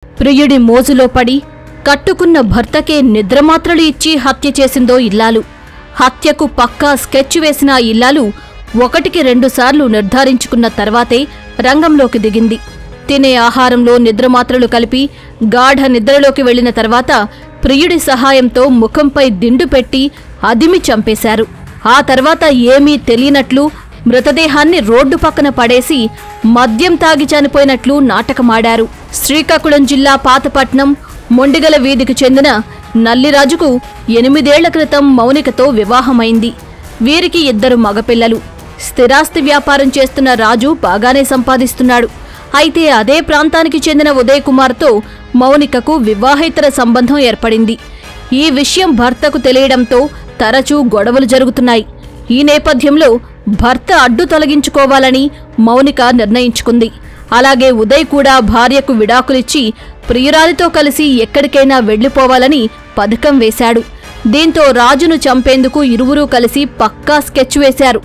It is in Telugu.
ప్రియుడి మోజులో పడి కట్టుకున్న భర్తకే నిద్రమాత్రలు ఇచ్చి హత్య చేసిందో ఇల్లాలు. హత్యకు పక్కా స్కెచ్ వేసిన ఇల్లాలు 1-2 సార్లు నిర్ధారించుకున్న తర్వాతే రంగంలోకి దిగింది. తినే ఆహారంలో నిద్రమాత్రలు కలిపి గాఢ నిద్రలోకి వెళ్లిన తర్వాత ప్రియుడి సహాయంతో ముఖంపై దిండు పెట్టి అదిమి చంపేశారు. ఆ తర్వాత ఏమీ తెలియనట్లు మృతదేహాన్ని రోడ్డు పక్కన పడేసి మద్యం తాగి చనిపోయినట్లు నాటకమాడారు. శ్రీకాకుళం జిల్లా పాతపట్నం మొండిగల వీధికి చెందిన నల్లిరాజుకు 8 ఏళ్ల క్రితం మౌనికతో వివాహమైంది. వీరికి 2 మగపిల్లలు. స్థిరాస్తి వ్యాపారం చేస్తున్న రాజు బాగానే సంపాదిస్తున్నాడు. అయితే అదే ప్రాంతానికి చెందిన ఉదయ్ కుమార్తో మౌనికకు వివాహేతర సంబంధం ఏర్పడింది. ఈ విషయం భర్తకు తెలియడంతో తరచూ గొడవలు జరుగుతున్నాయి. ఈ నేపథ్యంలో భర్త అడ్డు తొలగించుకోవాలని మౌనిక నిర్ణయించుకుంది. అలాగే ఉదయ్ కూడా భార్యకు విడాకులిచ్చి ప్రియురాలితో కలిసి ఎక్కడికైనా వెళ్లిపోవాలని పథకం వేశాడు. దీంతో రాజును చంపేందుకు ఇరువురూ కలిసి పక్కా స్కెచ్ వేశారు.